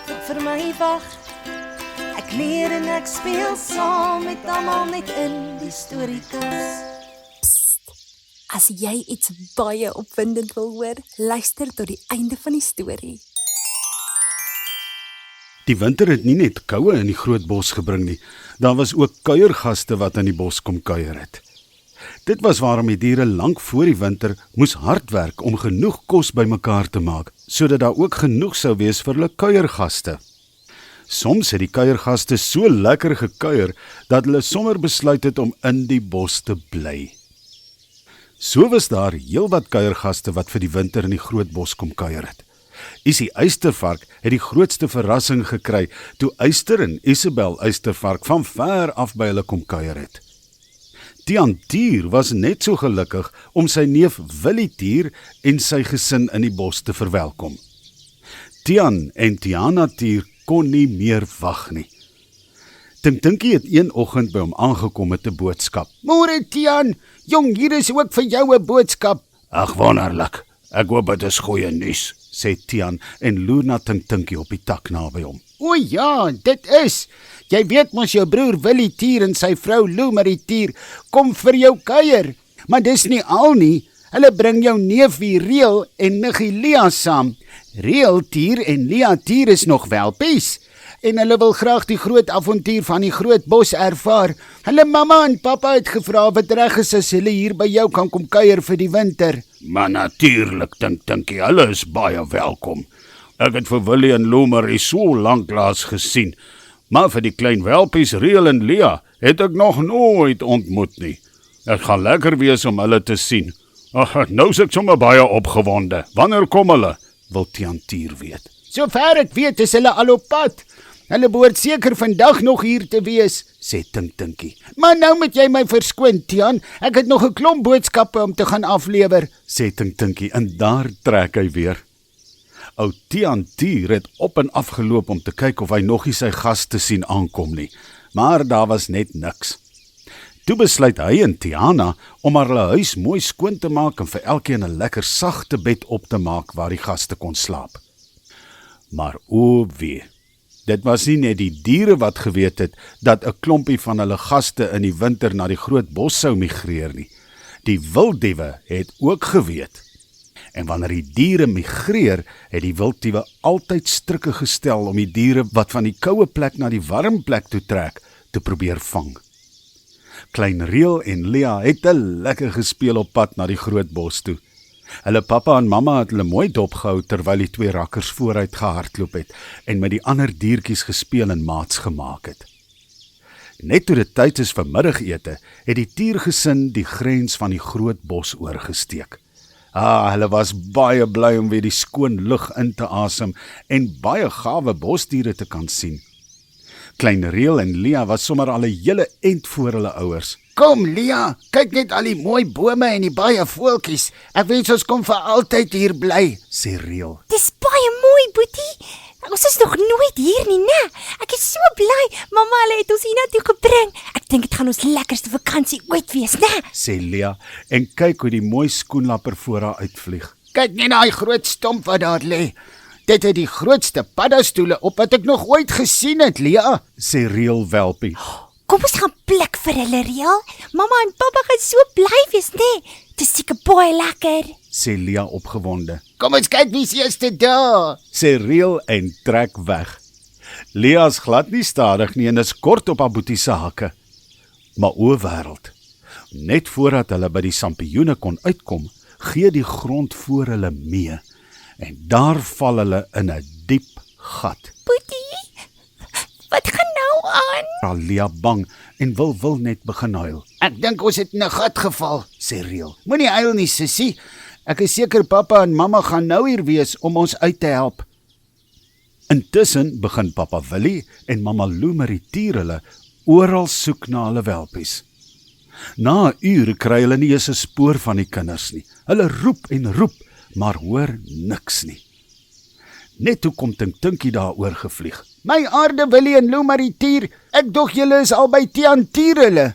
wat vir my wag. Ek leer en ek speel saam met almal net in die storiekas. As jy iets baie opwindend wil hoor, luister tot die einde van die storie. Die winter het nie net koue in die groot bos gebring nie, daar was ook kuiergaste wat in die bos kom kuier het. Dit was waarom die diere lank voor die winter moes hard werk om genoeg kos bymekaar te maak, sodat daar ook genoeg sou wees vir hulle kuiergaste. Soms het die kuiergaste so lekker gekuier, dat hulle sommer besluit het om in die bos te bly. So was daar heelwat kuiergaste wat vir die winter in die groot bos kom kuier het. Isie Eystervark het die grootste verrassing gekry toe Eyster en Isabel Eystervark van ver af by hulle kom kuier het. Tian Tier was net so gelukkig om sy neef Willie Tier en sy gesin in die bos te verwelkom. Tian en Tiana Tier kon nie meer wag nie. Tinkie het een oggend by hom aangekom met 'n boodskap. Môre Tian, jong, hier is ook vir jou 'n boodskap. Ag wonderlik, ek hoop dit is goeie nuus, sê Tian en loer na Tinkie op die tak naby hom. O ja, dit is. Jy weet mos jou broer Willie Tier en sy vrou Lou Marie Tier kom vir jou kuier. Maar dis nie al nie. Hulle bring jou neefie Reel en niggie Lia saam. Reel Tier en Lia Tier is nog welpies. En hulle wil graag die groot avontuur van die groot bos ervaar. Hulle mamma en pappa het gevra wat reg is as hulle hier by jou kan kom kuier vir die winter. Maar natuurlik, Tinkie, hulle is baie welkom. Ek het vir Willie en Lou Marie so lanklaas gesien, maar vir die klein welpies Reel en Lia het ek nog nooit ontmoet nie. Dit gaan lekker wees om hulle te sien. Ag, nou is ek sommer baie opgewonde. Wanneer kom hulle? Wil Tian Tier weet. Sover ek weet is hulle al op pad. Hulle behoort seker vandag nog hier te wees, sê Tinkie. Maar nou moet jy my verskoon, Tian. Ek het nog 'n klomp boodskappe om te gaan aflewer, sê Tinkie en daar trek hy weer. Ou Tian Tier het op en af geloop om te kyk of hy nog nie sy gaste sien aankom nie, maar daar was net niks. Toe besluit hy en Tiana om haar hulle huis mooi skoon te maak en vir elkeen 'n lekker sagte bed op te maak waar die gaste kon slaap. Maar o wee, dit was nie net die diere wat geweet het dat 'n klompie van hulle gaste in die winter na die groot bos sou migreer nie. Die wilddiewe het ook geweet. En wanneer die diere migreer, het die wilddiewe altyd strikke gestel om die diere wat van die koue plek na die warm plek toe trek, te probeer vang. Klein Reel en Lia het 'n lekker gespeel op pad na die groot bos toe. Hulle pappa en mamma het hulle mooi dopgehou terwyl die twee rakkers vooruit gehardloop het en met die ander diertjies gespeel en maats gemaak het. Net toe dit tyd is vir middagete, het die tiergesin die grens van die groot bos oorgesteek. Hulle was baie bly om weer die skoon lug in te asem en baie gawe bosdiere te kan sien. Klein Reel en Lia was sommer al 'n hele ent voor hulle ouers. Kom Lia, kyk net al die mooi bome en die baie voeltjies. Ek wens ons kom vir altyd hier bly, sê Reel. Dis baie mooi, Boetie. Ons is nog nooit hier nie, né? Ek is so bly. Mamma, hulle het ons hiernatoe gebring. Ek dink dit gaan ons lekkerste vakansie ooit wees, né? Sê Lia en kyk hoe die mooi skoenlapper voor haar uitvlieg. Kyk net na die groot stomp wat daar lê. Dit het die grootste paddastoele op wat ek nog ooit gesien het, Lia, sê Reel welpie. Kom ons gaan pluk vir hulle, Reel. Mamma en pappa gaan so bly wees, né? Dis seker baie lekker, sê Lia opgewonde. Kom ons kyk wie's eerste daar, sê Reel en trek weg. Lia is glad nie stadig nie en is kort op haar boetie se hakke. Maar o wêreld, net voordat hulle by die sampioene kon uitkom, gee die grond voor hulle mee en daar val hulle in 'n diep gat. Boetie, wat gaan nou aan? Lia bang en wil net begin huil. Ek dink ons het in 'n gat geval, sê Reel. Moenie huil nie, sussie. Ek is seker pappa en mamma gaan nou hier wees om ons uit te help. Intussen begin pappa Willie en mamma Lou Marie Tier hulle oral soek na hulle welpies. Na 'n uur kry hulle nie eens 'n spoor van die kinders nie. Hulle roep en roep, maar hoor niks nie. Net toe kom Tinkie daaroor gevlieg. My aarde Willie en Lou Marie Tier, ek dog julle is al by Tian Tier hulle.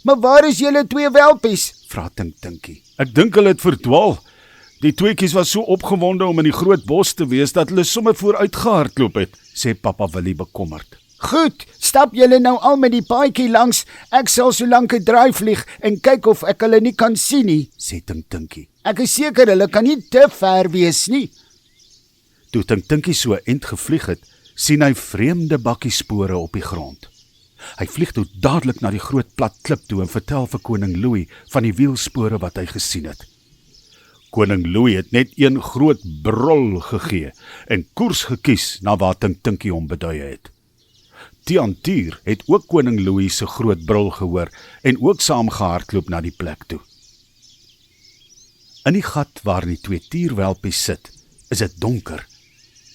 Maar waar is julle twee welpies? Vra Tinkie. Ek dink hulle het verdwaal. Die tweeetjies was so opgewonde om in die groot bos te wees dat hulle sommer vooruit gehardloop het, sê Papa Willie bekommerd. Goed, stap julle nou al met die paadjie langs. Ek sal so lank 'n draai vlieg en kyk of ek hulle nie kan sien nie, sê Tinkie. Ek is seker hulle kan nie te ver wees nie. Toe Tinkie so end gevlieg het, sien hy vreemde bakkiespore op die grond. Hy vlieg toe dadelik na die groot plat klip toe en vertel vir koning Louis van die wielspore wat hy gesien het. Koning Louis het net een groot brul gegee en koers gekies na waar Tinkie hom beduie het. Tiantier het ook koning Louis se groot brul gehoor en ook saam gehardloop na die plek toe. In die gat waar die twee tierwelpies sit, is dit donker.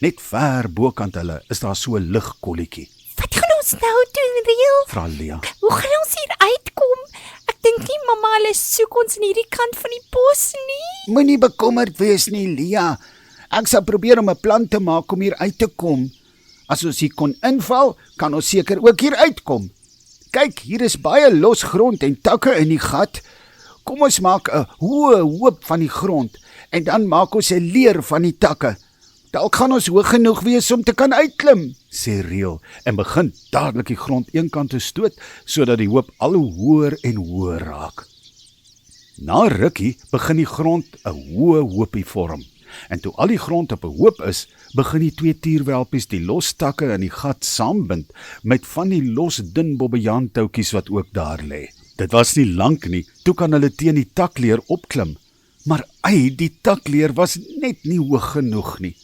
Net ver bokant hulle is daar so 'n ligkolletjie. Wat gaan ons nou doen, Riel? Vra Lia. Hoe gaan ons hier uitkom? Ek dink nie mamma hulle soek ons in hierdie kant van die bos nie. Moenie bekommerd wees nie, Lia. Ek sal probeer om 'n plan te maak om hier uit te kom. As ons hier kon inval, kan ons seker ook hier uitkom. Kyk, hier is baie los grond en takke in die gat. Kom ons maak 'n hoë hoop van die grond en dan maak ons 'n leer van die takke. Dalk gaan ons hoog genoeg wees om te kan uitklim, sê Riel en begin dadelik die grond eenkant te stoot sodat die hoop al hoe hoër en hoër raak. Na rukkie begin die grond 'n hoë hoopie vorm. En toe al die grond op 'n hoop is, begin die twee tierwelpies die los takke in die gat saambind met van die los dun bobbejaantoutjies wat ook daar lê. Dit was nie lank nie, toe kan hulle teen die takleer opklim, maar die takleer was net nie hoog genoeg nie.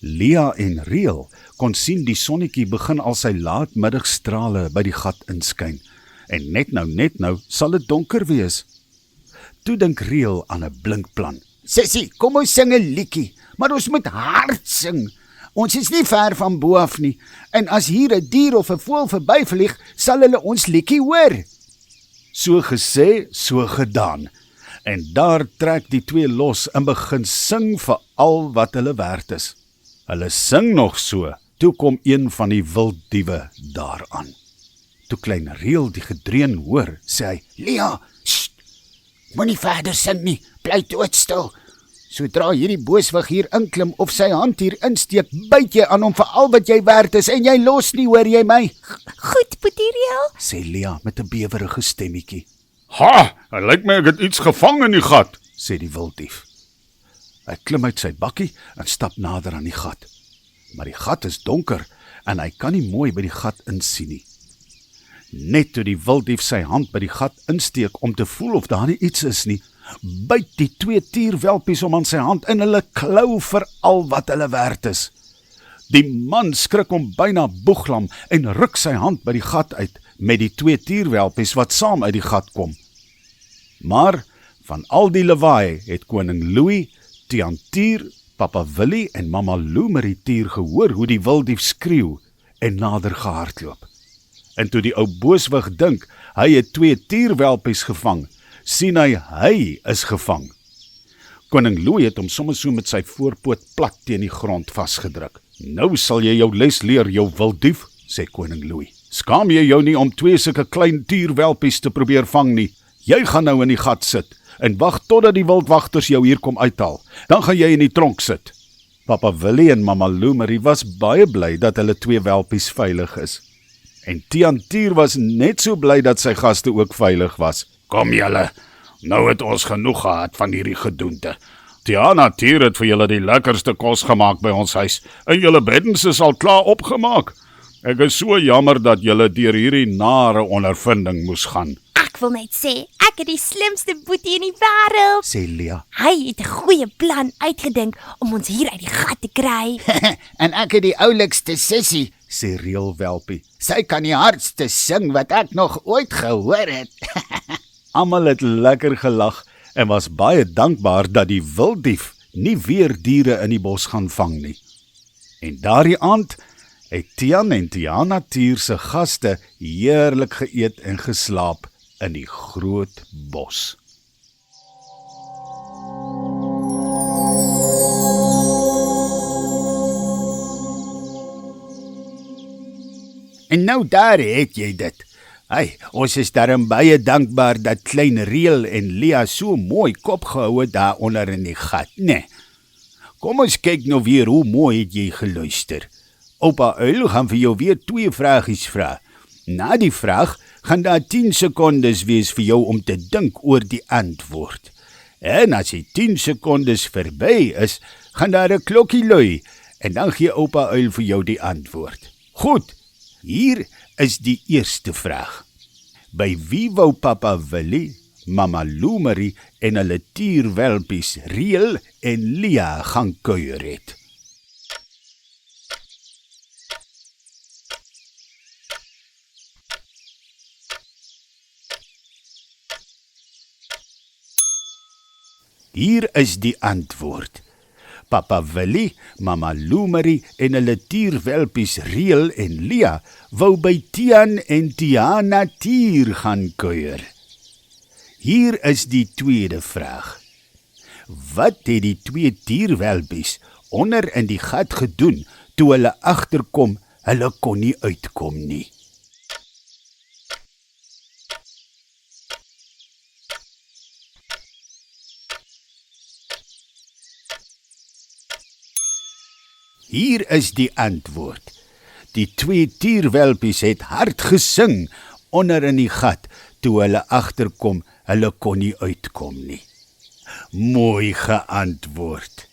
Lia en Riel kon sien die sonnetjie begin al sy laatmiddagstrale by die gat inskyn, en net nou sal dit donker wees. Toe dink Riel aan 'n blink plan. Sissie, kom ons sing 'n liedjie, maar ons moet hard sing. Ons is nie ver van bo af nie, en as hier 'n dier of 'n voël verbyvlieg, sal hulle ons liedjie hoor. So gesê, so gedaan. En daar trek die twee los en begin sing vir al wat hulle werd is. Hulle sing nog so, toe kom een van die wilddiewe daaraan. Toe klein Riel die gedreun hoor, sê hy, Lia, sst, moenie verder sing nie, bly doodstil. Sodra hierdie booswig hier inklim of sy hand hier insteek, byt jy aan hom vir al wat jy werd is en jy los nie, hoor jy my? Goed, Boetie Riel, sê Lia met 'n bewerige stemmetjie. Ha, hy lyk my ek het iets gevang in die gat, sê die wilddief. Hy klim uit sy bakkie en stap nader aan die gat. Maar die gat is donker en hy kan nie mooi by die gat insien nie. Net toe die wilddief sy hand by die gat insteek om te voel of daar nie iets is nie, byt die twee tierwelpies om aan sy hand en hulle klou vir al wat hulle werd is. Die man skrik hom byna boeglam en ruk sy hand by die gat uit met die twee tierwelpies wat saam uit die gat kom. Maar van al die lawaai het koning Louis, Tiantier, Papa Willie en Mama Loemeritier gehoor hoe die wilddief skreeu en nader gehardloop. En toe die ou booswig dink, hy het twee tierwelpies gevang, sien hy is gevang. Koning Louis het hom sommer so met sy voorpoot plat teen die grond vasgedruk. Nou sal jy jou les leer, jou wilddief, sê koning Louis. Skaam jy jou nie om twee sulke klein tierwelpies te probeer vang nie? Jy gaan nou in die gat sit en wag totdat die wildwagters jou hier kom uithaal. Dan gaan jy in die tronk sit. Papa Willie en Mama Loemerie was baie bly dat hulle twee welpies veilig is. En Tiantier was net so bly dat sy gaste ook veilig was. Kom julle, nou het ons genoeg gehad van hierdie gedoente. Tianatier het vir julle die lekkerste kos gemaak by ons huis en julle beddens is al klaar opgemaak. Ek is so jammer dat julle deur hierdie nare ondervinding moes gaan. ek wil net sê, ek het die slimste boetie in die wêreld, sê Lia. Hy het 'n goeie plan uitgedink om ons hier uit die gat te kry. En ek het die oulikste sissie, Sê Riel welpie. sy kan die hardste sing wat ek nog ooit gehoor het. Almal het lekker gelag en was baie dankbaar dat die wilddief nie weer diere in die bos gaan vang nie. En daardie aand het Tian en Tianatier se gaste heerlik geëet en geslaap in die groot bos. En nou daar het jy dit. Hey, ons is daarom baie dankbaar dat klein Riel en Lia so mooi kop gehou het daar onder in die gat, né? Kom ons kyk nou weer hoe mooi het jy geluister. Oupa Uil gaan vir jou weer 2 vragies vra. Na die vraag gaan daar 10 sekondes wees vir jou om te dink oor die antwoord. En as die 10 sekondes verby is, gaan daar 'n klokkie lui en dan gee oupa Uil vir jou die antwoord. Goed, hier is die eerste vraag. By wie wou papa Willie, mamma Loemerie en hulle tierwelpies Riel en Lia gaan kuier het? Hier is die antwoord. Papa Willie, mamma Loemerie en hulle tierwelpies Riel en Lia wou by Tian en Tiana tier gaan kuier. Hier is die tweede vraag. Wat het die 2 tierwelpies onder in die gat gedoen toe hulle agterkom hulle kon nie uitkom nie? Hier is die antwoord. Die 2 tierwelpies het hard gesing onder in die gat toe hulle agterkom hulle kon nie uitkom nie. Mooi geantwoord.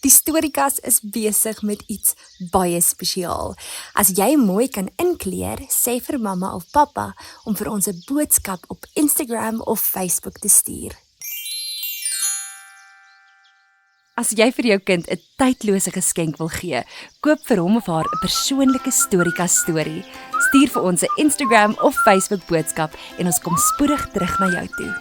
Die Storiekas is besig met iets baie spesiaal. As jy mooi kan inkleer, sê vir mamma of pappa om vir ons 'n boodskap op Instagram of Facebook te stuur. As jy vir jou kind 'n tydlose geskenk wil gee, koop vir hom of haar 'n persoonlike Storiekas storie. Stuur vir ons 'n Instagram of Facebook boodskap en ons kom spoedig terug na jou toe.